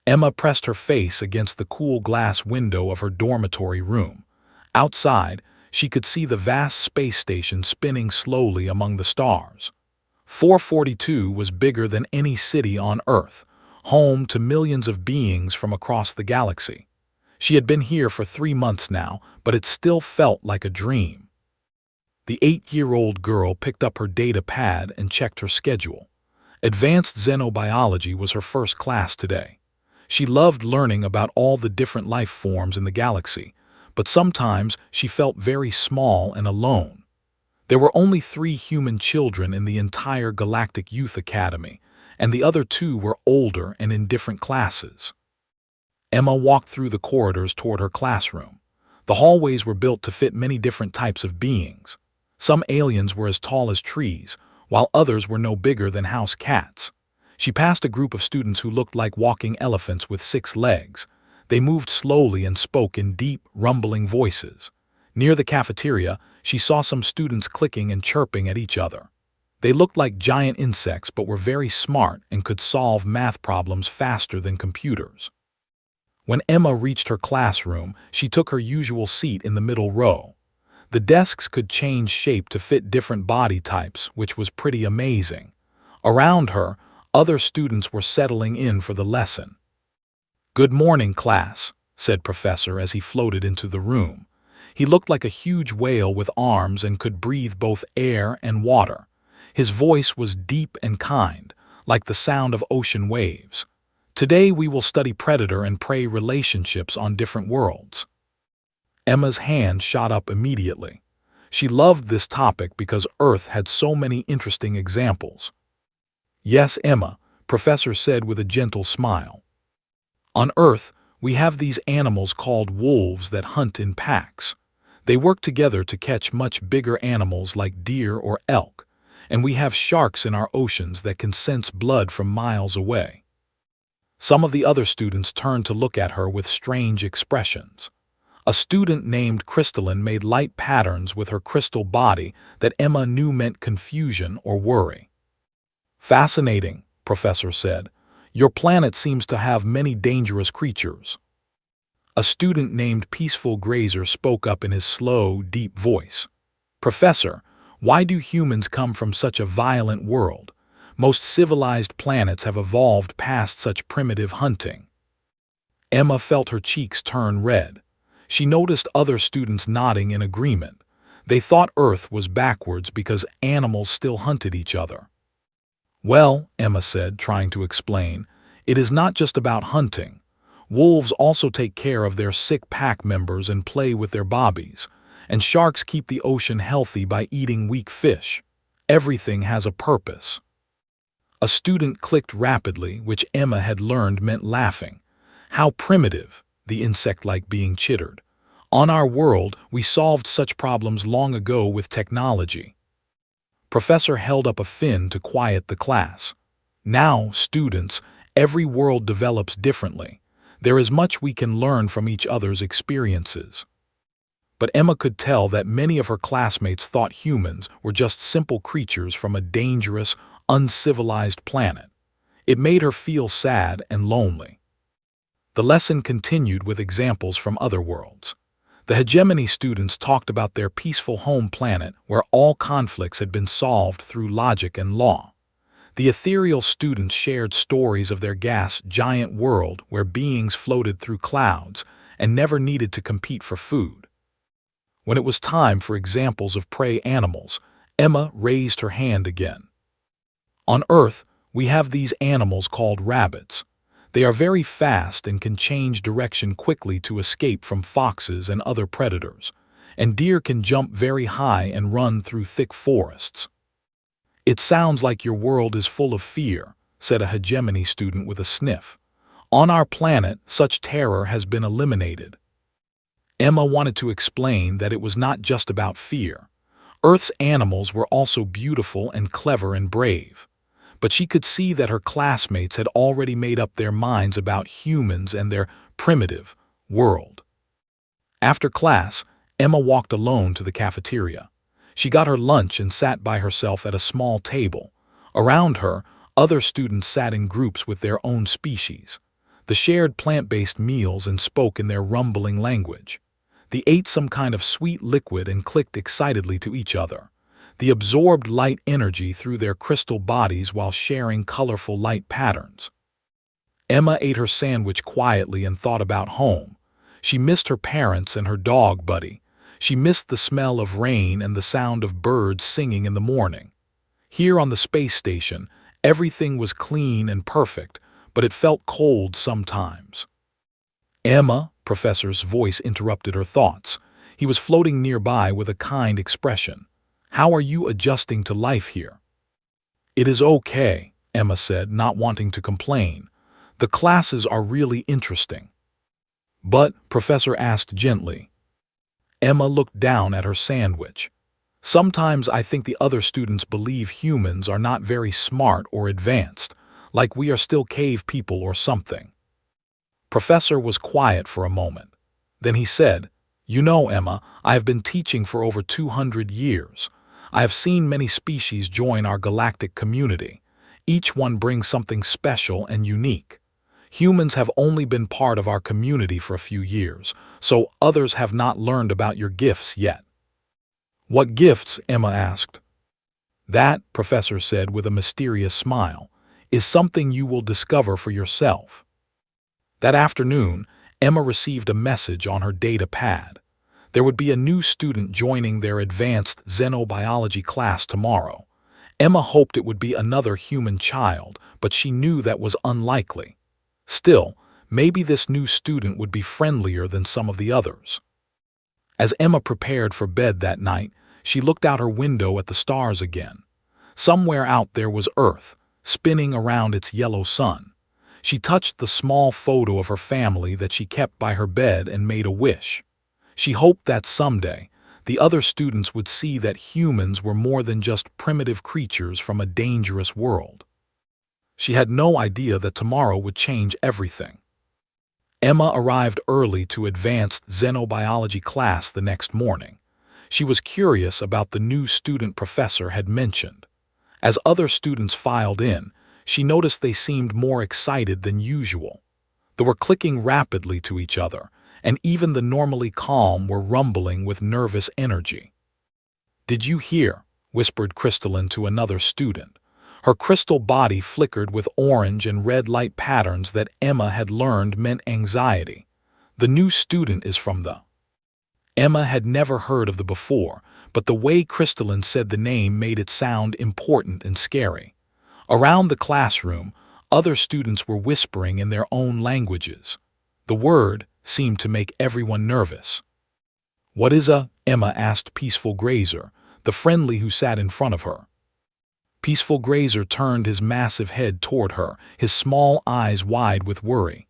Emma pressed her face against the cool glass window of her dormitory room. Outside, she could see the vast space station spinning slowly among the stars. 442 was bigger than any city on Earth, home to millions of beings from across the galaxy. She had been here for 3 months now, but it still felt like a dream. The 8-year-old girl picked up her data pad and checked her schedule. Advanced Xenobiology was her first class today. She loved learning about all the different life forms in the galaxy, but sometimes she felt very small and alone. There were only 3 human children in the entire Galactic Youth Academy, and the other 2 were older and in different classes. Emma walked through the corridors toward her classroom. The hallways were built to fit many different types of beings. Some aliens were as tall as trees, while others were no bigger than house cats. She passed a group of students who looked like walking elephants with 6 legs. They moved slowly and spoke in deep, rumbling voices. Near the cafeteria, she saw some students clicking and chirping at each other. They looked like giant insects but were very smart and could solve math problems faster than computers. When Emma reached her classroom, she took her usual seat in the middle row. The desks could change shape to fit different body types, which was pretty amazing. Around her, other students were settling in for the lesson. "Good morning, class," said Professor as he floated into the room. He looked like a huge whale with arms and could breathe both air and water. His voice was deep and kind, like the sound of ocean waves. "Today we will study predator and prey relationships on different worlds." Emma's hand shot up immediately. She loved this topic because Earth had so many interesting examples. "Yes, Emma," Professor said with a gentle smile. "On Earth, we have these animals called wolves that hunt in packs. They work together to catch much bigger animals like deer or elk, and we have sharks in our oceans that can sense blood from miles away." Some of the other students turned to look at her with strange expressions. A student named Crystalline made light patterns with her crystal body that Emma knew meant confusion or worry. "Fascinating," Professor said. "Your planet seems to have many dangerous creatures." A student named Peaceful Grazer spoke up in his slow, deep voice. "Professor, why do humans come from such a violent world? Most civilized planets have evolved past such primitive hunting." Emma felt her cheeks turn red. She noticed other students nodding in agreement. They thought Earth was backwards because animals still hunted each other. "Well," Emma said, trying to explain, "it is not just about hunting. Wolves also take care of their sick pack members and play with their bobbies, and sharks keep the ocean healthy by eating weak fish. Everything has a purpose." A student clicked rapidly, which Emma had learned meant laughing. "How primitive," the insect-like being chittered. "On our world, we solved such problems long ago with technology." Professor held up a fin to quiet the class. "Now, students, every world develops differently. There is much we can learn from each other's experiences." But Emma could tell that many of her classmates thought humans were just simple creatures from a dangerous, uncivilized planet. It made her feel sad and lonely. The lesson continued with examples from other worlds. The hegemony students talked about their peaceful home planet where all conflicts had been solved through logic and law. The ethereal students shared stories of their gas giant world where beings floated through clouds and never needed to compete for food. When it was time for examples of prey animals, Emma raised her hand again. "On Earth, we have these animals called rabbits. They are very fast and can change direction quickly to escape from foxes and other predators, and deer can jump very high and run through thick forests." "It sounds like your world is full of fear," said a hegemony student with a sniff. "On our planet, such terror has been eliminated." Emma wanted to explain that it was not just about fear. Earth's animals were also beautiful and clever and brave. But she could see that her classmates had already made up their minds about humans and their primitive world. After class, Emma walked alone to the cafeteria. She got her lunch and sat by herself at a small table. Around her, other students sat in groups with their own species. The shared plant-based meals and spoke in their rumbling language. They ate some kind of sweet liquid and clicked excitedly to each other. They absorbed light energy through their crystal bodies while sharing colorful light patterns. Emma ate her sandwich quietly and thought about home. She missed her parents and her dog Buddy. She missed the smell of rain and the sound of birds singing in the morning. Here on the space station, everything was clean and perfect, but it felt cold sometimes. Emma, Professor's voice interrupted her thoughts. He was floating nearby with a kind expression. How are you adjusting to life here? It is okay, Emma said, not wanting to complain. The classes are really interesting. But, Professor asked gently. Emma looked down at her sandwich. Sometimes I think the other students believe humans are not very smart or advanced, like we are still cave people or something. Professor was quiet for a moment. Then he said, You know, Emma, I have been teaching for over 200 years. I have seen many species join our galactic community. Each one brings something special and unique. Humans have only been part of our community for a few years, so others have not learned about your gifts yet. What gifts? Emma asked. That, Professor said with a mysterious smile, is something you will discover for yourself. That afternoon, Emma received a message on her data pad. There would be a new student joining their advanced xenobiology class tomorrow. Emma hoped it would be another human child, but she knew that was unlikely. Still, maybe this new student would be friendlier than some of the others. As Emma prepared for bed that night, she looked out her window at the stars again. Somewhere out there was Earth, spinning around its yellow sun. She touched the small photo of her family that she kept by her bed and made a wish. She hoped that someday, the other students would see that humans were more than just primitive creatures from a dangerous world. She had no idea that tomorrow would change everything. Emma arrived early to advanced xenobiology class the next morning. She was curious about the new student Professor had mentioned. As other students filed in, she noticed they seemed more excited than usual. They were clicking rapidly to each other, and even the normally calm were rumbling with nervous energy. "Did you hear?" whispered Crystalline to another student. Her crystal body flickered with orange and red light patterns that Emma had learned meant anxiety. The new student is from the... Emma had never heard of the before, but the way Crystalline said the name made it sound important and scary. Around the classroom, other students were whispering in their own languages. The word seemed to make everyone nervous. "What is a?" Emma asked Peaceful Grazer, the friendly who sat in front of her. Peaceful Grazer turned his massive head toward her, his small eyes wide with worry.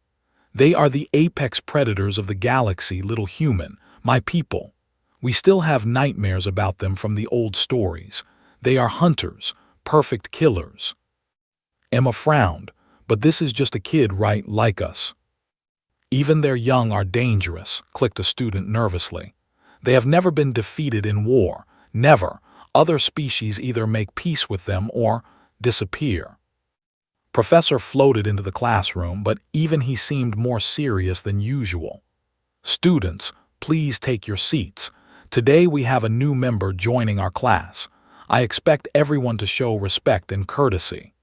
"They are the apex predators of the galaxy, little human, my people. We still have nightmares about them from the old stories. They are hunters, perfect killers." Emma frowned, "But this is just a kid, right, like us." "Even their young are dangerous," clicked a student nervously. "They have never been defeated in war, never. Other species either make peace with them or disappear." Professor floated into the classroom, but even he seemed more serious than usual. "Students, please take your seats. Today we have a new member joining our class. I expect everyone to show respect and courtesy."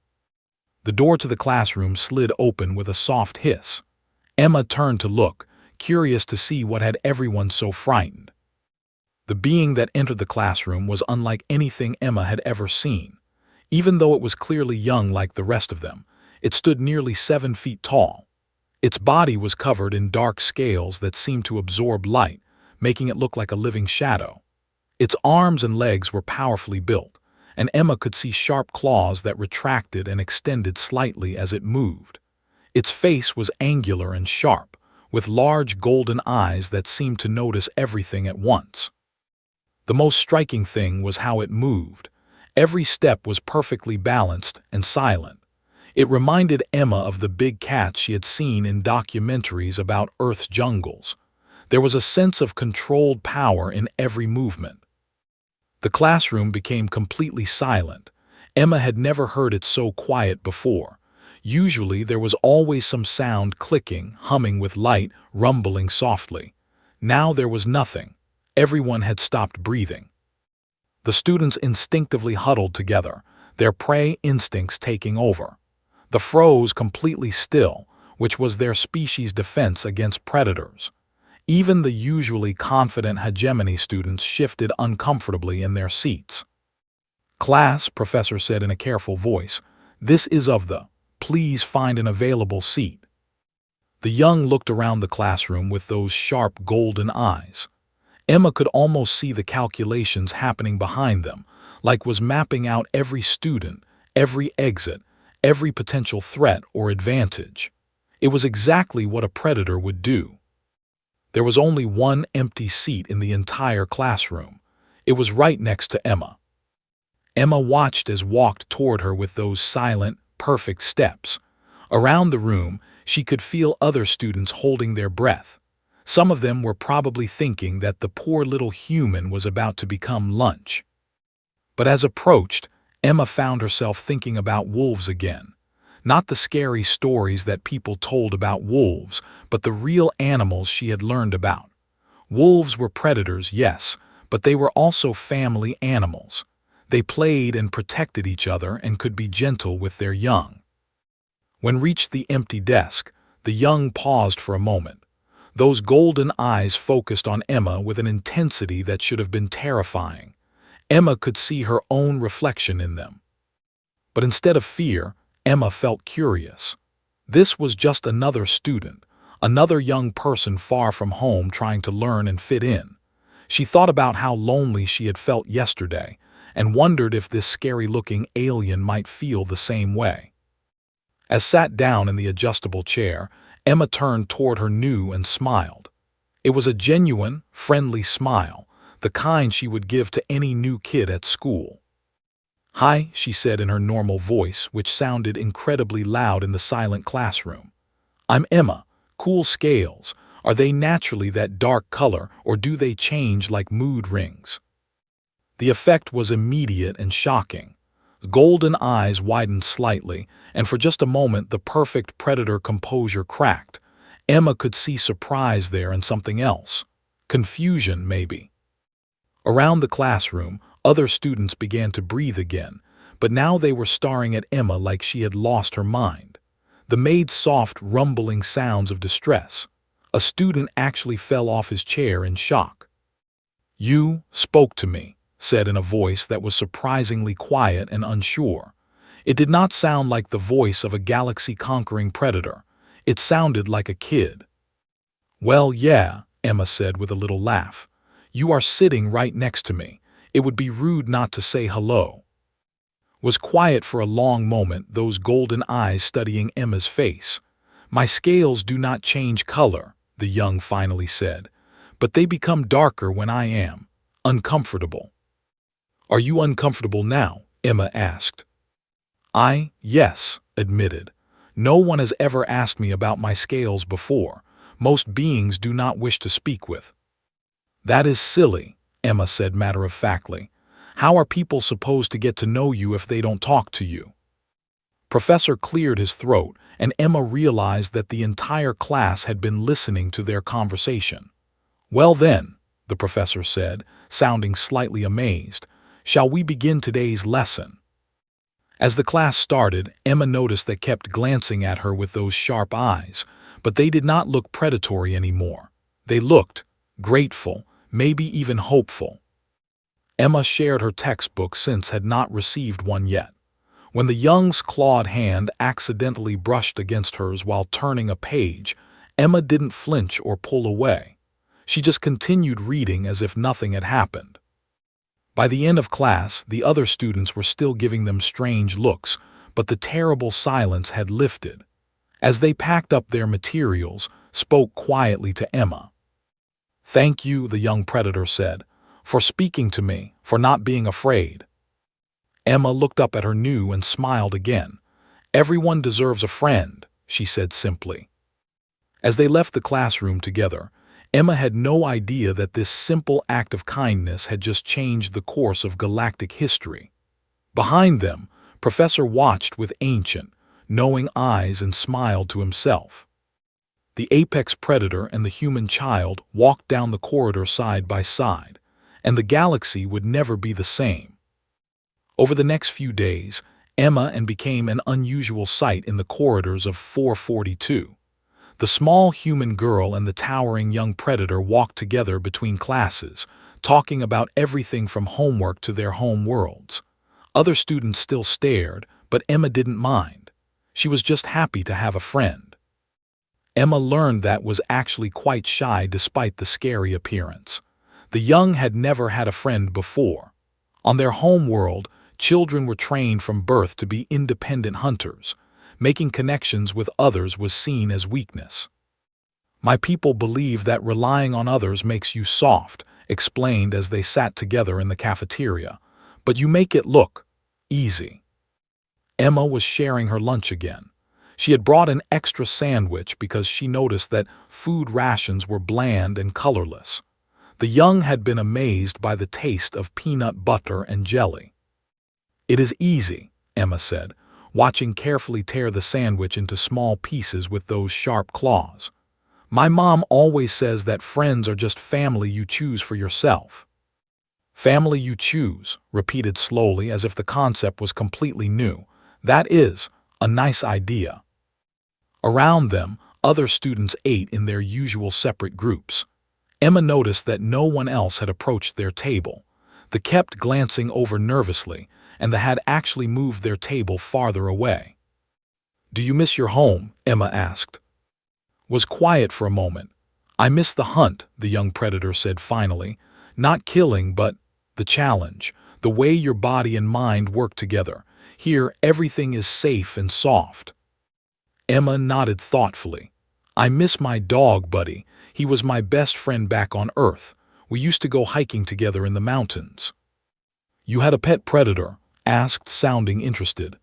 The door to the classroom slid open with a soft hiss. Emma turned to look, curious to see what had everyone so frightened. The being that entered the classroom was unlike anything Emma had ever seen. Even though it was clearly young like the rest of them, it stood nearly 7 feet tall. Its body was covered in dark scales that seemed to absorb light, making it look like a living shadow. Its arms and legs were powerfully built, and Emma could see sharp claws that retracted and extended slightly as it moved. Its face was angular and sharp, with large golden eyes that seemed to notice everything at once. The most striking thing was how it moved. Every step was perfectly balanced and silent. It reminded Emma of the big cats she had seen in documentaries about Earth's jungles. There was a sense of controlled power in every movement. The classroom became completely silent. Emma had never heard it so quiet before. Usually there was always some sound clicking, humming with light, rumbling softly. Now there was nothing. Everyone had stopped breathing. The students instinctively huddled together, their prey instincts taking over. The froze completely still, which was their species' defense against predators. Even the usually confident hegemony students shifted uncomfortably in their seats. "Class," Professor said in a careful voice, "this is of the. Please find an available seat." The young looked around the classroom with those sharp golden eyes. Emma could almost see the calculations happening behind them, like was mapping out every student, every exit, every potential threat or advantage. It was exactly what a predator would do. There was only one empty seat in the entire classroom. It was right next to Emma. Emma watched as walked toward her with those silent, perfect steps. Around the room, she could feel other students holding their breath. Some of them were probably thinking that the poor little human was about to become lunch. But as approached, Emma found herself thinking about wolves again. Not the scary stories that people told about wolves, but the real animals she had learned about. Wolves were predators, yes, but they were also family animals. They played and protected each other and could be gentle with their young. When reached the empty desk, the young paused for a moment. Those golden eyes focused on Emma with an intensity that should have been terrifying. Emma could see her own reflection in them. But instead of fear, Emma felt curious. This was just another student, another young person far from home trying to learn and fit in. She thought about how lonely she had felt yesterday and wondered if this scary-looking alien might feel the same way. As sat down in the adjustable chair, Emma turned toward her new and smiled. It was a genuine, friendly smile, the kind she would give to any new kid at school. "Hi," she said in her normal voice, which sounded incredibly loud in the silent classroom. "I'm Emma. Cool scales. Are they naturally that dark color, or do they change like mood rings?" The effect was immediate and shocking. The golden eyes widened slightly, and for just a moment the perfect predator composure cracked. Emma could see surprise there and something else. Confusion, maybe. Around the classroom, other students began to breathe again, but now they were staring at Emma like she had lost her mind. They made soft, rumbling sounds of distress. A student actually fell off his chair in shock. "You spoke to me," said in a voice that was surprisingly quiet and unsure. It did not sound like the voice of a galaxy-conquering predator. It sounded like a kid. "Well, yeah," Emma said with a little laugh. "You are sitting right next to me. It would be rude not to say hello." Was quiet for a long moment, those golden eyes studying Emma's face. "My scales do not change color," the young finally said, "but they become darker when I am uncomfortable." "Are you uncomfortable now?" Emma asked. Yes," admitted. "No one has ever asked me about my scales before. Most beings do not wish to speak with." "That is silly," Emma said matter-of-factly. "How are people supposed to get to know you if they don't talk to you?" Professor cleared his throat, and Emma realized that the entire class had been listening to their conversation. "Well then," the professor said, sounding slightly amazed, "shall we begin today's lesson?" As the class started, Emma noticed they kept glancing at her with those sharp eyes, but they did not look predatory anymore. They looked grateful, maybe even hopeful. Emma shared her textbook since had not received one yet. When the young's clawed hand accidentally brushed against hers while turning a page, Emma didn't flinch or pull away. She just continued reading as if nothing had happened. By the end of class, the other students were still giving them strange looks, but the terrible silence had lifted. As they packed up their materials, spoke quietly to Emma. "Thank you," the young predator said, "for speaking to me, for not being afraid." Emma looked up at her new and smiled again. "Everyone deserves a friend," she said simply. As they left the classroom together, Emma had no idea that this simple act of kindness had just changed the course of galactic history. Behind them, Professor watched with ancient, knowing eyes, and smiled to himself. The apex predator and the human child walked down the corridor side by side, and the galaxy would never be the same. Over the next few days, Emma became an unusual sight in the corridors of 442. The small human girl and the towering young predator walked together between classes, talking about everything from homework to their home worlds. Other students still stared, but Emma didn't mind. She was just happy to have a friend. Emma learned that was actually quite shy despite the scary appearance. The young had never had a friend before. On their home world, children were trained from birth to be independent hunters. Making connections with others was seen as weakness. "My people believe that relying on others makes you soft," explained as they sat together in the cafeteria, "but you make it look easy." Emma was sharing her lunch again. She had brought an extra sandwich because she noticed that food rations were bland and colorless. The young had been amazed by the taste of peanut butter and jelly. "It is easy," Emma said, watching carefully tear the sandwich into small pieces with those sharp claws. "My mom always says that friends are just family you choose for yourself." "Family you choose," repeated slowly as if the concept was completely new. "That is a nice idea." Around them, other students ate in their usual separate groups. Emma noticed that no one else had approached their table. They kept glancing over nervously, and they had actually moved their table farther away. "Do you miss your home?" Emma asked. Was quiet for a moment. "I miss the hunt," the young predator said finally. "Not killing, but the challenge, the way your body and mind work together. Here, everything is safe and soft." Emma nodded thoughtfully. "I miss my dog, Buddy. He was my best friend back on Earth. We used to go hiking together in the mountains." "You had a pet predator?" asked, sounding interested.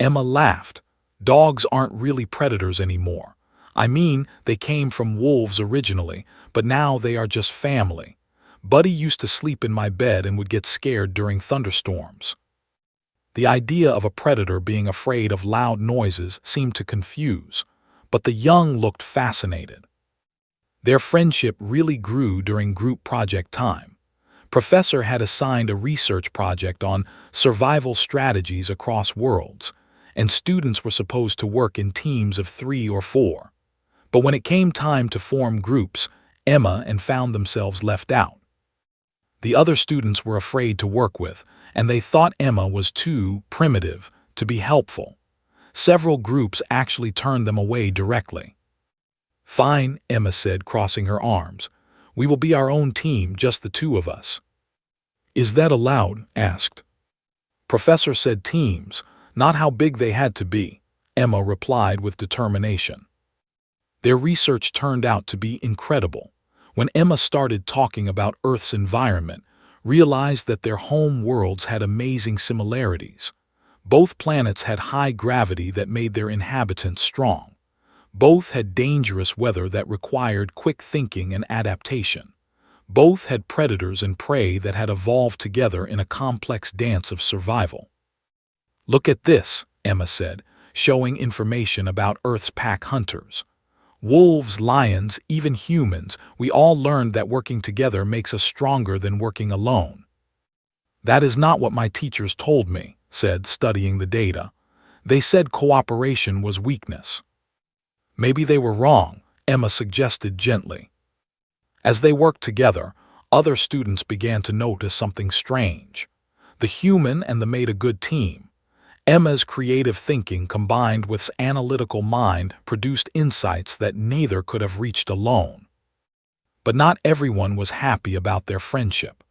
Emma laughed. "Dogs aren't really predators anymore. I mean, they came from wolves originally, but now they are just family. Buddy used to sleep in my bed and would get scared during thunderstorms." The idea of a predator being afraid of loud noises seemed to confuse, but the young looked fascinated. Their friendship really grew during group project time. Professor had assigned a research project on survival strategies across worlds, and students were supposed to work in teams of 3 or 4. But when it came time to form groups, Emma found themselves left out. The other students were afraid to work with, and they thought Emma was too primitive to be helpful. Several groups actually turned them away directly. "Fine," Emma said, crossing her arms. "We will be our own team, just the two of us." "Is that allowed?" asked. Professor said teams, not how big they had to be, Emma replied with determination. Their research turned out to be incredible. When Emma started talking about Earth's environment, realized that their home worlds had amazing similarities. Both planets had high gravity that made their inhabitants strong. Both had dangerous weather that required quick thinking and adaptation. Both had predators and prey that had evolved together in a complex dance of survival. "Look at this," Emma said, showing information about Earth's pack hunters. "Wolves, lions, even humans, we all learned that working together makes us stronger than working alone." "That is not what my teachers told me," said, studying the data. "They said cooperation was weakness." "Maybe they were wrong," Emma suggested gently. As they worked together, other students began to notice something strange. The human and the made a good team. Emma's creative thinking combined with analytical mind produced insights that neither could have reached alone. But not everyone was happy about their friendship.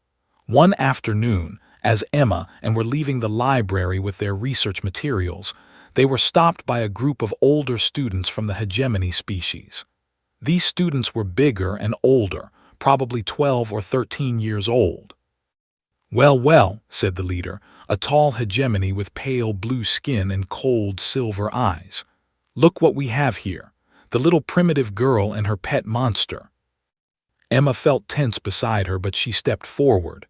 One afternoon, as Emma were leaving the library with their research materials, they were stopped by a group of older students from the hegemony species. These students were bigger and older, probably 12 or 13 years old. "Well, well," said the leader, a tall hegemony with pale blue skin and cold silver eyes. "Look what we have here, the little primitive girl and her pet monster." Emma felt tense beside her, but she stepped forward.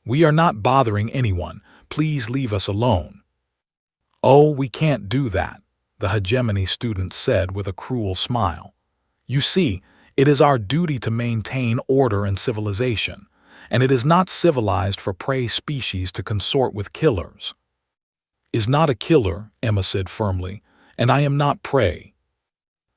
"We are not bothering anyone. Please leave us alone." "Oh, we can't do that," the hegemony student said with a cruel smile. You see, it is our duty to maintain order and civilization, and it is not civilized for prey species to consort with killers. Is not a killer, Emma said firmly, and I am not prey.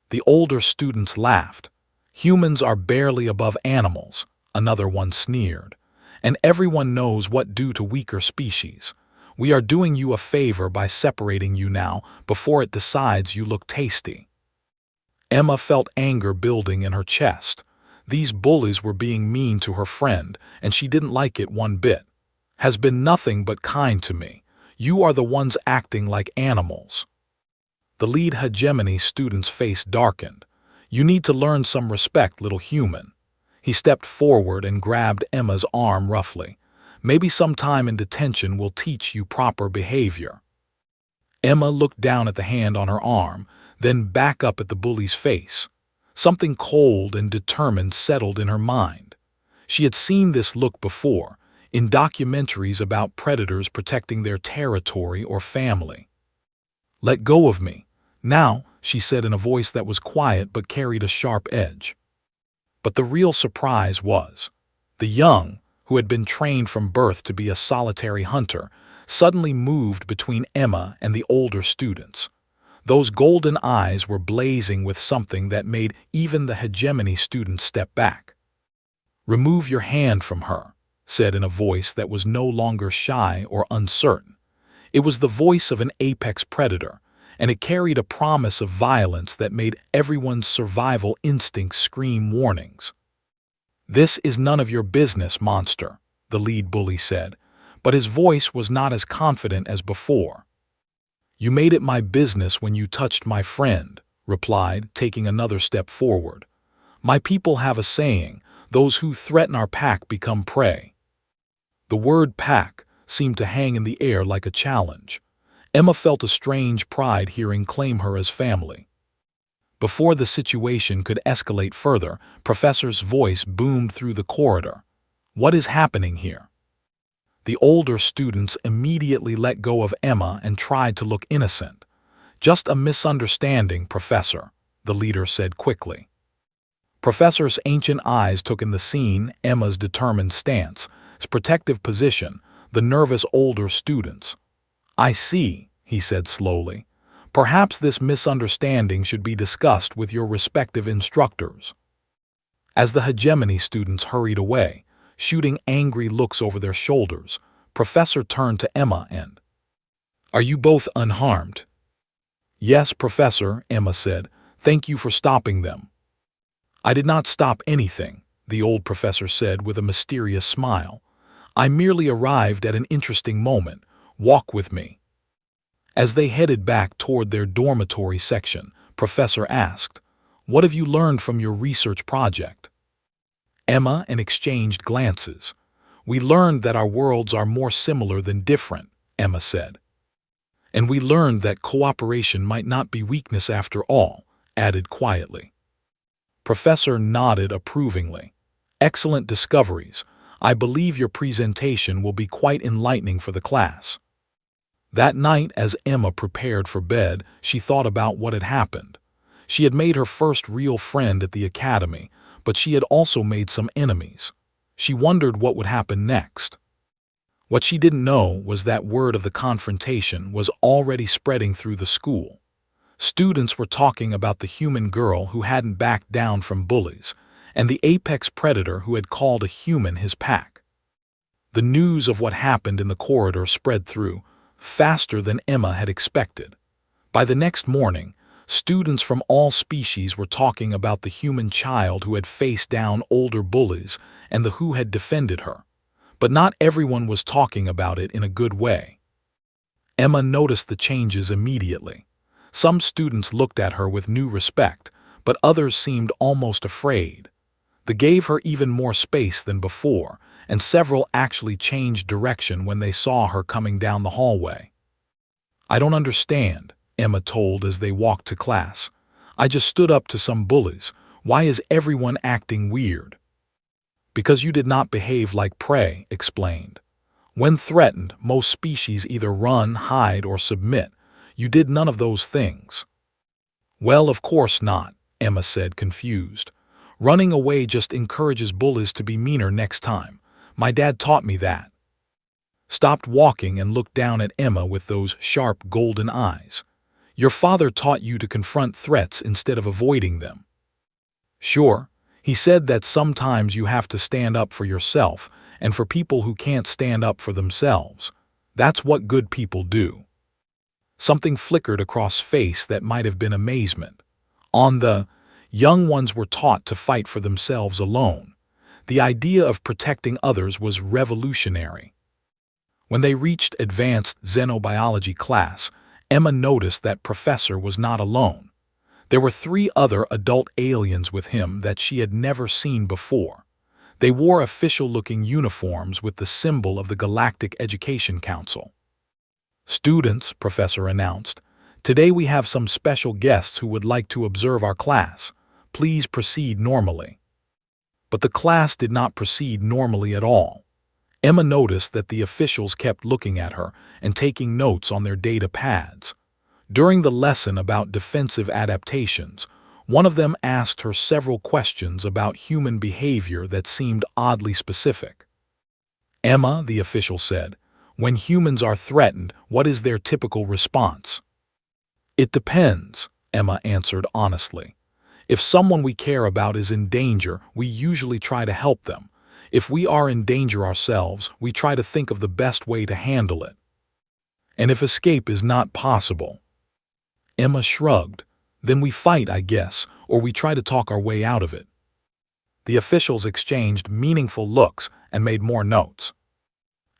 The older students laughed. Humans are barely above animals, another one sneered, and everyone knows what do to weaker species. We are doing you a favor by separating you now before it decides you look tasty. Emma felt anger building in her chest. These bullies were being mean to her friend, and she didn't like it one bit. Has been nothing but kind to me. You are the ones acting like animals. The lead hegemony student's face darkened. You need to learn some respect, little human. He stepped forward and grabbed Emma's arm roughly. Maybe some time in detention will teach you proper behavior. Emma looked down at the hand on her arm, then back up at the bully's face. Something cold and determined settled in her mind. She had seen this look before, in documentaries about predators protecting their territory or family. Let go of me. Now, she said in a voice that was quiet but carried a sharp edge. But the real surprise was, the young, who had been trained from birth to be a solitary hunter, suddenly moved between Emma and the older students. Those golden eyes were blazing with something that made even the hegemony student step back. Remove your hand from her, said in a voice that was no longer shy or uncertain. It was the voice of an apex predator, and it carried a promise of violence that made everyone's survival instincts scream warnings. This is none of your business, monster, the lead bully said, but his voice was not as confident as before. You made it my business when you touched my friend, replied, taking another step forward. My people have a saying, those who threaten our pack become prey. The word pack seemed to hang in the air like a challenge. Emma felt a strange pride hearing claim her as family. Before the situation could escalate further, Professor's voice boomed through the corridor. What is happening here? The older students immediately let go of Emma and tried to look innocent. Just a misunderstanding, Professor, the leader said quickly. Professor's ancient eyes took in the scene, Emma's determined stance, his protective position, the nervous older students. I see, he said slowly. Perhaps this misunderstanding should be discussed with your respective instructors. As the hegemony students hurried away, shooting angry looks over their shoulders, Professor turned to Emma and, Are you both unharmed? Yes, Professor, Emma said. Thank you for stopping them. I did not stop anything, the old professor said with a mysterious smile. I merely arrived at an interesting moment. Walk with me. As they headed back toward their dormitory section, Professor asked, What have you learned from your research project? Emma and exchanged glances. We learned that our worlds are more similar than different, Emma said. And we learned that cooperation might not be weakness after all, added quietly. Professor nodded approvingly. Excellent discoveries. I believe your presentation will be quite enlightening for the class. That night, as Emma prepared for bed, she thought about what had happened. She had made her first real friend at the academy, but she had also made some enemies. She wondered what would happen next. What she didn't know was that word of the confrontation was already spreading through the school. Students were talking about the human girl who hadn't backed down from bullies, and the apex predator who had called a human his pack. The news of what happened in the corridor spread through, faster than Emma had expected. By the next morning, students from all species were talking about the human child who had faced down older bullies and the who had defended her. But not everyone was talking about it in a good way. Emma noticed the changes immediately. Some students looked at her with new respect, but others seemed almost afraid. They gave her even more space than before, and several actually changed direction when they saw her coming down the hallway. I don't understand, Emma told as they walked to class. I just stood up to some bullies. Why is everyone acting weird? Because you did not behave like prey, explained. When threatened, most species either run, hide, or submit. You did none of those things. Well, of course not, Emma said, confused. Running away just encourages bullies to be meaner next time. My dad taught me that. Stopped walking and looked down at Emma with those sharp golden eyes. Your father taught you to confront threats instead of avoiding them. Sure, he said that sometimes you have to stand up for yourself and for people who can't stand up for themselves. That's what good people do. Something flickered across face that might have been amazement. Young ones were taught to fight for themselves alone. The idea of protecting others was revolutionary. When they reached advanced xenobiology class, Emma noticed that Professor was not alone. There were 3 other adult aliens with him that she had never seen before. They wore official-looking uniforms with the symbol of the Galactic Education Council. Students, Professor announced, today we have some special guests who would like to observe our class. Please proceed normally. But the class did not proceed normally at all. Emma noticed that the officials kept looking at her and taking notes on their data pads. During the lesson about defensive adaptations, one of them asked her several questions about human behavior that seemed oddly specific. Emma, the official said, when humans are threatened, what is their typical response? It depends, Emma answered honestly. If someone we care about is in danger, we usually try to help them. If we are in danger ourselves, we try to think of the best way to handle it. And if escape is not possible? Emma shrugged. Then we fight, I guess, or we try to talk our way out of it. The officials exchanged meaningful looks and made more notes.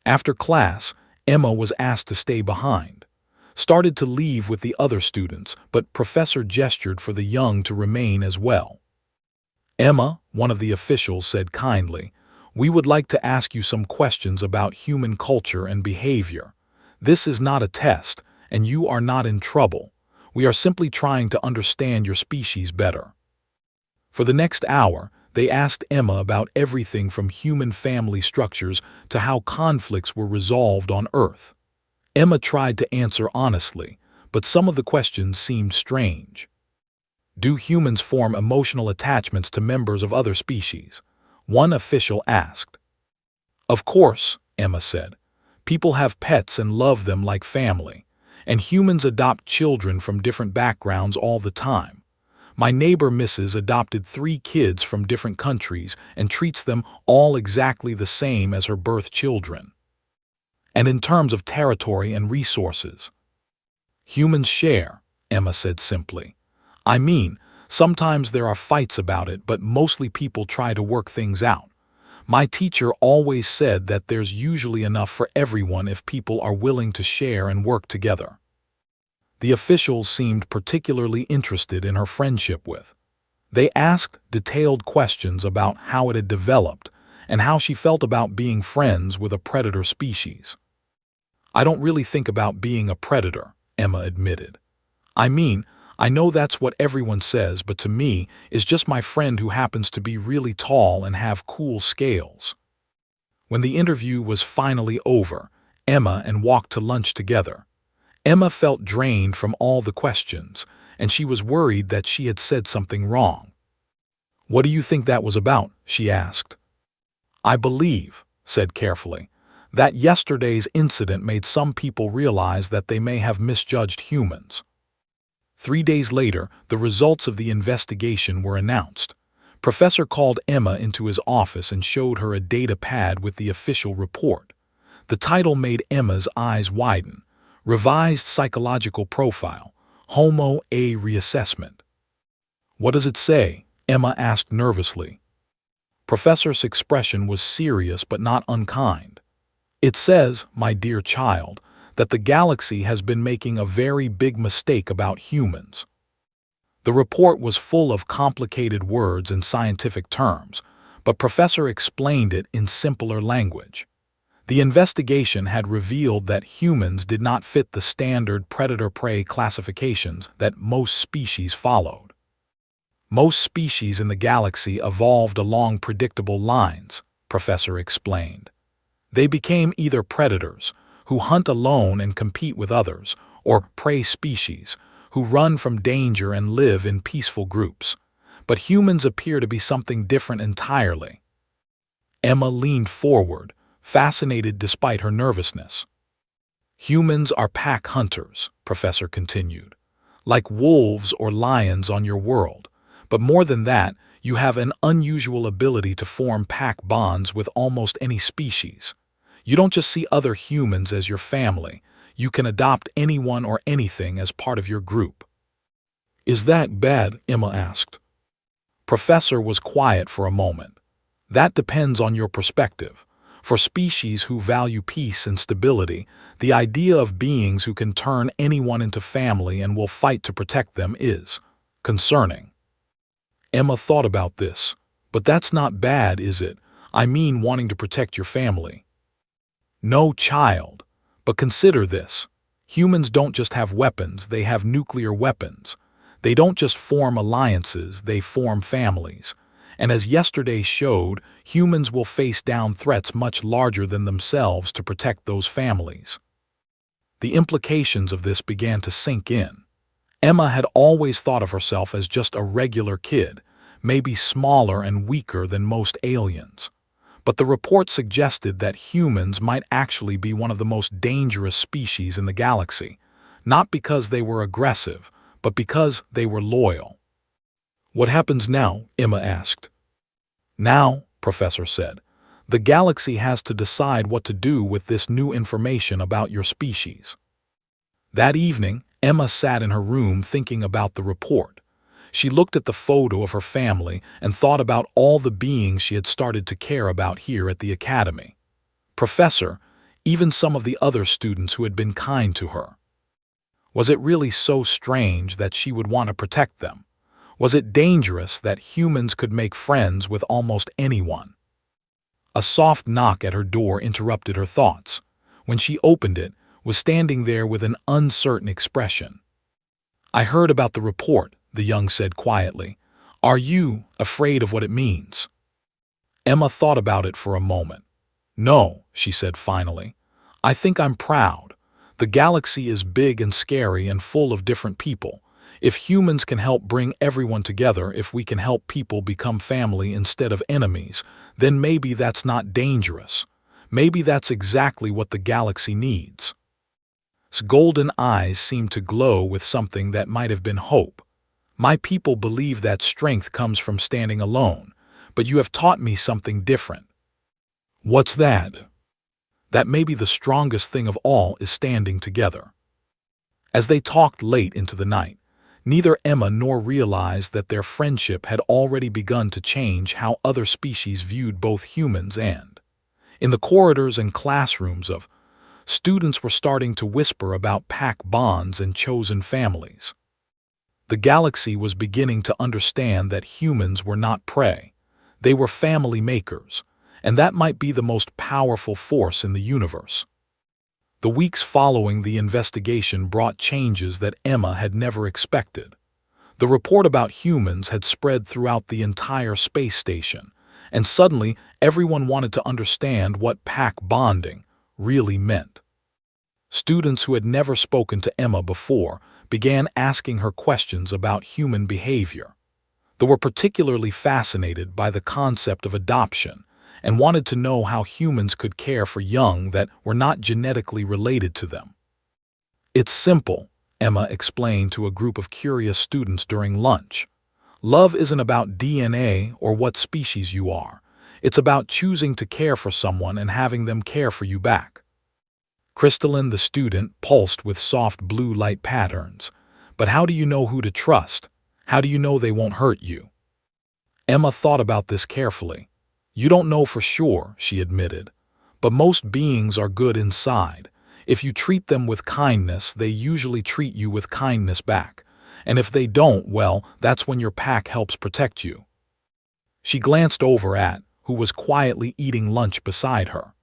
After class, Emma was asked to stay behind. Started to leave with the other students, but Professor gestured for the young to remain as well. Emma, one of the officials said kindly, we would like to ask you some questions about human culture and behavior. This is not a test, and you are not in trouble. We are simply trying to understand your species better. For the next hour, they asked Emma about everything from human family structures to how conflicts were resolved on Earth. Emma tried to answer honestly, but some of the questions seemed strange. Do humans form emotional attachments to members of other species? One official asked. Of course, Emma said. People have pets and love them like family, and humans adopt children from different backgrounds all the time. My neighbor Mrs. adopted 3 kids from different countries and treats them all exactly the same as her birth children. And in terms of territory and resources, humans share, Emma said simply. I mean, sometimes there are fights about it, but mostly people try to work things out. My teacher always said that there's usually enough for everyone if people are willing to share and work together. The officials seemed particularly interested in her friendship with. They asked detailed questions about how it had developed and how she felt about being friends with a predator species. I don't really think about being a predator, Emma admitted. I mean, I know that's what everyone says, but to me, it's just my friend who happens to be really tall and have cool scales. When the interview was finally over, Emma and walked to lunch together. Emma felt drained from all the questions, and she was worried that she had said something wrong. What do you think that was about? She asked. I believe, said carefully, that yesterday's incident made some people realize that they may have misjudged humans. 3 days later, the results of the investigation were announced. Professor called Emma into his office and showed her a data pad with the official report. The title made Emma's eyes widen. Revised Psychological Profile, Homo A Reassessment. What does it say? Emma asked nervously. Professor's expression was serious but not unkind. It says, my dear child, that the galaxy has been making a very big mistake about humans. The report was full of complicated words and scientific terms, but Professor explained it in simpler language. The investigation had revealed that humans did not fit the standard predator-prey classifications that most species followed. Most species in the galaxy evolved along predictable lines, Professor explained. They became either predators, who hunt alone and compete with others, or prey species, who run from danger and live in peaceful groups. But humans appear to be something different entirely. Emma leaned forward, fascinated despite her nervousness. Humans are pack hunters, Professor continued, like wolves or lions on your world. But more than that, you have an unusual ability to form pack bonds with almost any species. You don't just see other humans as your family, you can adopt anyone or anything as part of your group. Is that bad? Emma asked. Professor was quiet for a moment. That depends on your perspective. For species who value peace and stability, the idea of beings who can turn anyone into family and will fight to protect them is concerning. Emma thought about this. But that's not bad, is it? I mean, wanting to protect your family. No, child. But consider this. Humans don't just have weapons, they have nuclear weapons. They don't just form alliances, they form families. And as yesterday showed, humans will face down threats much larger than themselves to protect those families. The implications of this began to sink in. Emma had always thought of herself as just a regular kid, maybe smaller and weaker than most aliens. But the report suggested that humans might actually be one of the most dangerous species in the galaxy, not because they were aggressive, but because they were loyal. What happens now? Emma asked. Now, Professor said, the galaxy has to decide what to do with this new information about your species. That evening, Emma sat in her room thinking about the report. She looked at the photo of her family and thought about all the beings she had started to care about here at the academy. Professor, even some of the other students who had been kind to her. Was it really so strange that she would want to protect them? Was it dangerous that humans could make friends with almost anyone? A soft knock at her door interrupted her thoughts. When she opened it, was standing there with an uncertain expression. I heard about the report, the young said quietly. Are you afraid of what it means? Emma thought about it for a moment. No, she said finally. I think I'm proud. The galaxy is big and scary and full of different people. If humans can help bring everyone together, if we can help people become family instead of enemies, then maybe that's not dangerous. Maybe that's exactly what the galaxy needs. His golden eyes seemed to glow with something that might have been hope. My people believe that strength comes from standing alone, but you have taught me something different. What's that? That maybe the strongest thing of all is standing together. As they talked late into the night, neither Emma nor realized that their friendship had already begun to change how other species viewed both humans and. In the corridors and classrooms of, students were starting to whisper about pack bonds and chosen families. The galaxy was beginning to understand that humans were not prey. They were family makers, and that might be the most powerful force in the universe. The weeks following the investigation brought changes that Emma had never expected. The report about humans had spread throughout the entire space station, and suddenly everyone wanted to understand what pack bonding really meant. Students who had never spoken to Emma before began asking her questions about human behavior. They were particularly fascinated by the concept of adoption and wanted to know how humans could care for young that were not genetically related to them. It's simple, Emma explained to a group of curious students during lunch. Love isn't about DNA or what species you are. It's about choosing to care for someone and having them care for you back. Crystalline, the student, pulsed with soft blue light patterns. But how do you know who to trust? How do you know they won't hurt you? Emma thought about this carefully. You don't know for sure, she admitted. But most beings are good inside. If you treat them with kindness, they usually treat you with kindness back. And if they don't, well, that's when your pack helps protect you. She glanced over at who was quietly eating lunch beside her.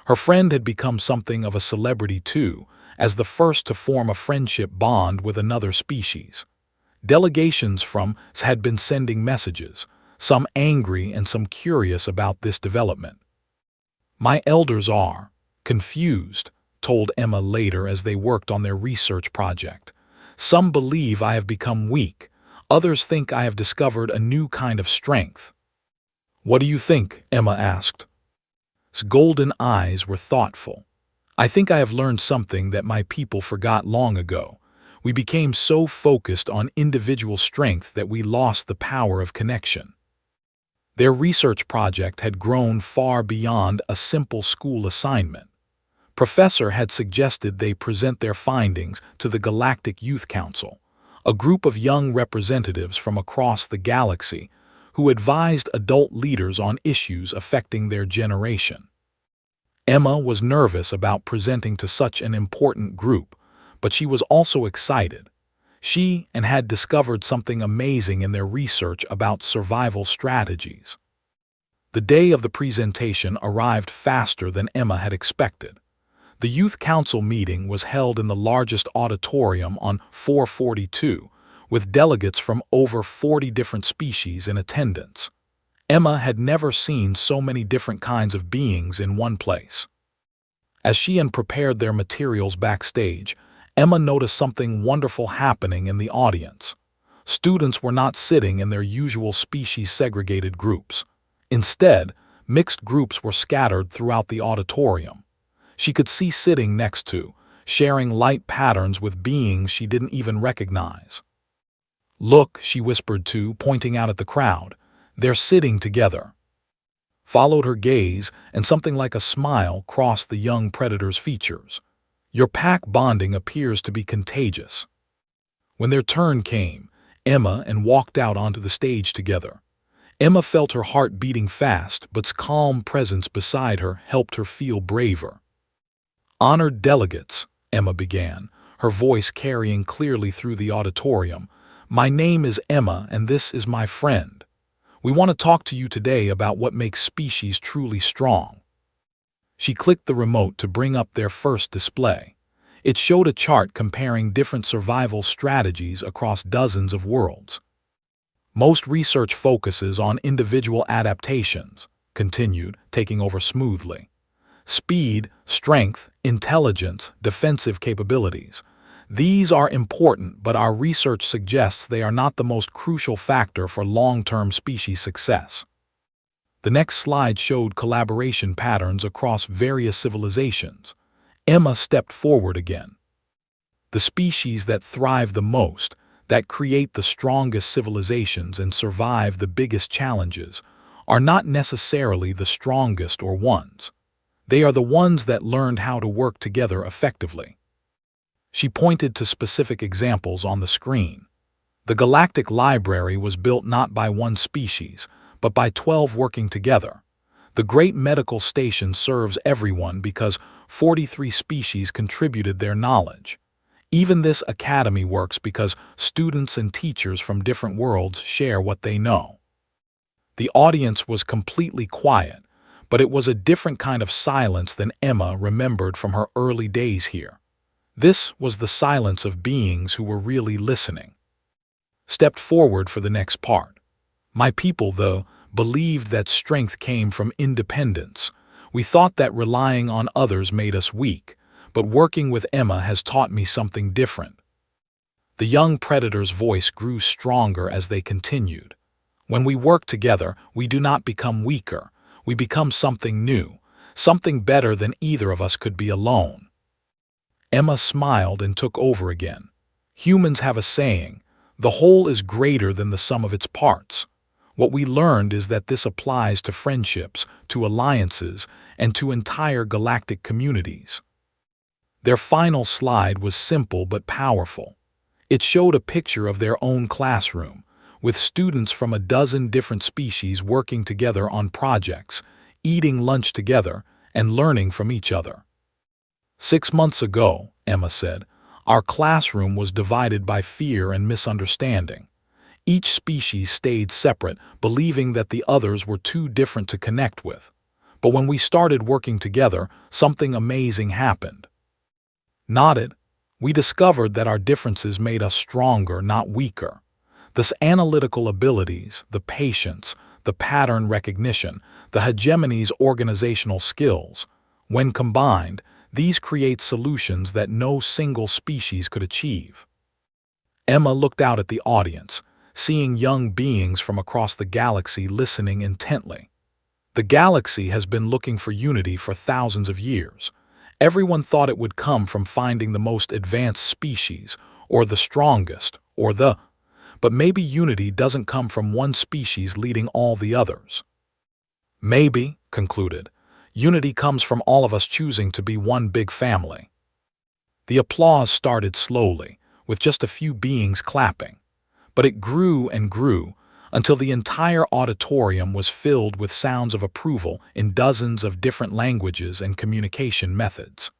Her friend had become something of a celebrity too, as the first to form a friendship bond with another species. Delegations from had been sending messages, some angry and some curious about this development. My elders are confused, told Emma later as they worked on their research project. Some believe I have become weak. Others think I have discovered a new kind of strength. What do you think? Emma asked. His golden eyes were thoughtful. I think I have learned something that my people forgot long ago. We became so focused on individual strength that we lost the power of connection. Their research project had grown far beyond a simple school assignment. Professor had suggested they present their findings to the Galactic Youth Council, a group of young representatives from across the galaxy who advised adult leaders on issues affecting their generation. Emma was nervous about presenting to such an important group, but she was also excited. She had discovered something amazing in their research about survival strategies. The day of the presentation arrived faster than Emma had expected. The Youth Council meeting was held in the largest auditorium on 442, with delegates from over 40 different species in attendance. Emma had never seen so many different kinds of beings in one place. As she prepared their materials backstage, Emma noticed something wonderful happening in the audience. Students were not sitting in their usual species-segregated groups. Instead, mixed groups were scattered throughout the auditorium. She could see sitting next to, sharing light patterns with beings she didn't even recognize. Look, she whispered to, pointing out at the crowd. They're sitting together. Followed her gaze, and something like a smile crossed the young predator's features. Your pack bonding appears to be contagious. When their turn came, Emma walked out onto the stage together. Emma felt her heart beating fast, but's calm presence beside her helped her feel braver. Honored delegates, Emma began, her voice carrying clearly through the auditorium. My name is Emma, and this is my friend. We want to talk to you today about what makes species truly strong. She clicked the remote to bring up their first display. It showed a chart comparing different survival strategies across dozens of worlds. Most research focuses on individual adaptations, continued, taking over smoothly. Speed, strength, intelligence, defensive capabilities. These are important, but our research suggests they are not the most crucial factor for long-term species success. The next slide showed collaboration patterns across various civilizations. Emma stepped forward again. The species that thrive the most, that create the strongest civilizations and survive the biggest challenges, are not necessarily the strongest or ones. They are the ones that learned how to work together effectively. She pointed to specific examples on the screen. The Galactic Library was built not by one species, but by 12 working together. The Great Medical Station serves everyone because 43 species contributed their knowledge. Even this academy works because students and teachers from different worlds share what they know. The audience was completely quiet, but it was a different kind of silence than Emma remembered from her early days here. This was the silence of beings who were really listening. Stepped forward for the next part. My people, though, believed that strength came from independence. We thought that relying on others made us weak, but working with Emma has taught me something different. The young predator's voice grew stronger as they continued. When we work together, we do not become weaker. We become something new, something better than either of us could be alone. Emma smiled and took over again. Humans have a saying, the whole is greater than the sum of its parts. What we learned is that this applies to friendships, to alliances, and to entire galactic communities. Their final slide was simple but powerful. It showed a picture of their own classroom, with students from a dozen different species working together on projects, eating lunch together, and learning from each other. 6 months ago, Emma said, our classroom was divided by fear and misunderstanding. Each species stayed separate, believing that the others were too different to connect with. But when we started working together, something amazing happened. Nodded, we discovered that our differences made us stronger, not weaker. The analytical abilities, the patience, the pattern recognition, the hegemony's organizational skills, when combined, these create solutions that no single species could achieve. Emma looked out at the audience, seeing young beings from across the galaxy listening intently. The galaxy has been looking for unity for thousands of years. Everyone thought it would come from finding the most advanced species, or the strongest, but maybe unity doesn't come from one species leading all the others. Maybe, concluded, unity comes from all of us choosing to be one big family. The applause started slowly, with just a few beings clapping, but it grew and grew until the entire auditorium was filled with sounds of approval in dozens of different languages and communication methods.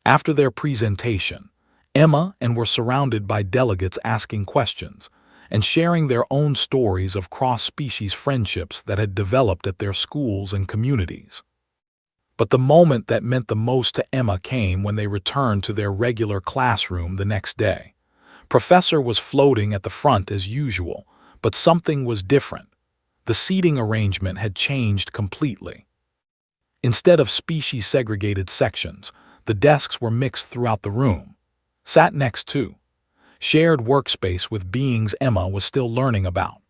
After their presentation, Emma and were surrounded by delegates asking questions and sharing their own stories of cross-species friendships that had developed at their schools and communities. But the moment that meant the most to Emma came when they returned to their regular classroom the next day. Professor was floating at the front as usual, but something was different. The seating arrangement had changed completely. Instead of species-segregated sections, the desks were mixed throughout the room. Sat next to shared workspace with beings Emma was still learning about.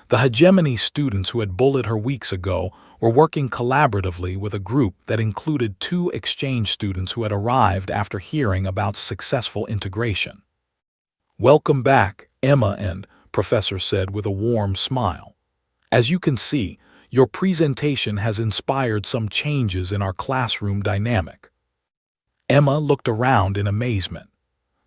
The hegemony students who had bullied her weeks ago were working collaboratively with a group that included 2 exchange students who had arrived after hearing about successful integration. "Welcome back, Emma and Professor said with a warm smile. "As you can see, your presentation has inspired some changes in our classroom dynamic." Emma looked around in amazement.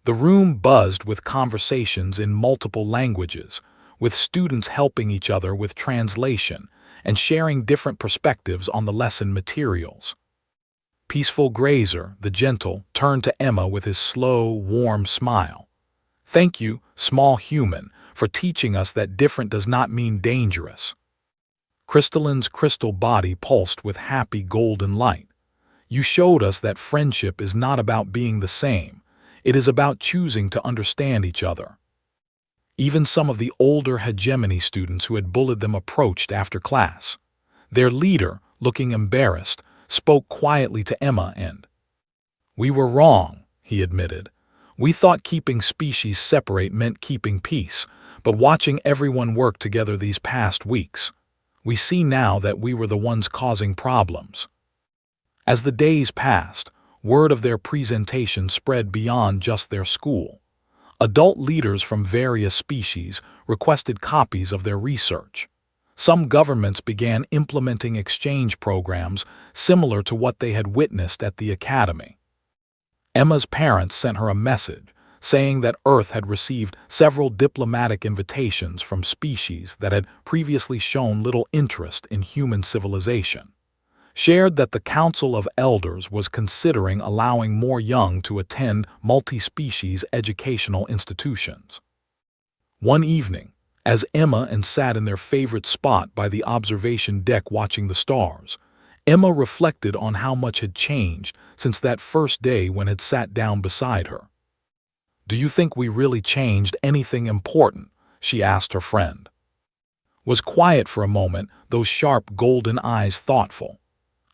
The room buzzed with conversations in multiple languages, with students helping each other with translation and sharing different perspectives on the lesson materials. Peaceful Grazer, the gentle, turned to Emma with his slow, warm smile. "Thank you, small human, for teaching us that different does not mean dangerous." Crystalline's crystal body pulsed with happy golden light. "You showed us that friendship is not about being the same. It is about choosing to understand each other." Even some of the older hegemony students who had bullied them approached after class. Their leader, looking embarrassed, spoke quietly to Emma and, "We were wrong," he admitted. "We thought keeping species separate meant keeping peace, but watching everyone work together these past weeks, we see now that we were the ones causing problems." As the days passed, word of their presentation spread beyond just their school. Adult leaders from various species requested copies of their research. Some governments began implementing exchange programs similar to what they had witnessed at the academy. Emma's parents sent her a message saying that Earth had received several diplomatic invitations from species that had previously shown little interest in human civilization. Shared that the Council of Elders was considering allowing more young to attend multi-species educational institutions. One evening, as Emma and sat in their favorite spot by the observation deck watching the stars, Emma reflected on how much had changed since that first day when had sat down beside her. "Do you think we really changed anything important?" she asked her friend. Was quiet for a moment, those sharp golden eyes thoughtful.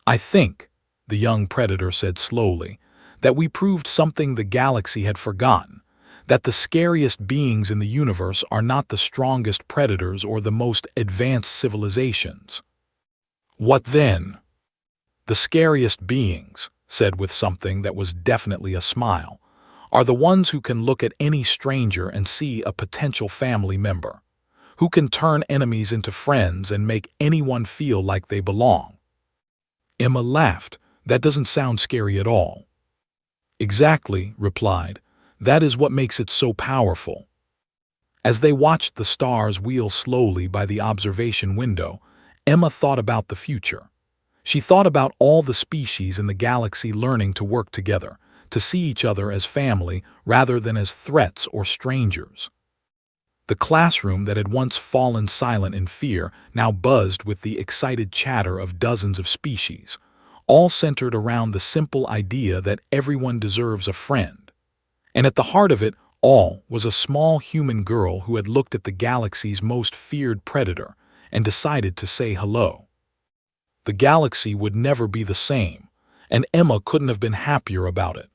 "I think," the young predator said slowly, "that we proved something the galaxy had forgotten, that the scariest beings in the universe are not the strongest predators or the most advanced civilizations." "What then?" "The scariest beings," said with something that was definitely a smile, "are the ones who can look at any stranger and see a potential family member, who can turn enemies into friends and make anyone feel like they belong." Emma laughed. "That doesn't sound scary at all." "Exactly," replied. "That is what makes it so powerful." As they watched the stars wheel slowly by the observation window, Emma thought about the future. She thought about all the species in the galaxy learning to work together, to see each other as family rather than as threats or strangers. The classroom that had once fallen silent in fear now buzzed with the excited chatter of dozens of species, all centered around the simple idea that everyone deserves a friend. And at the heart of it all was a small human girl who had looked at the galaxy's most feared predator and decided to say hello. The galaxy would never be the same, and Emma couldn't have been happier about it.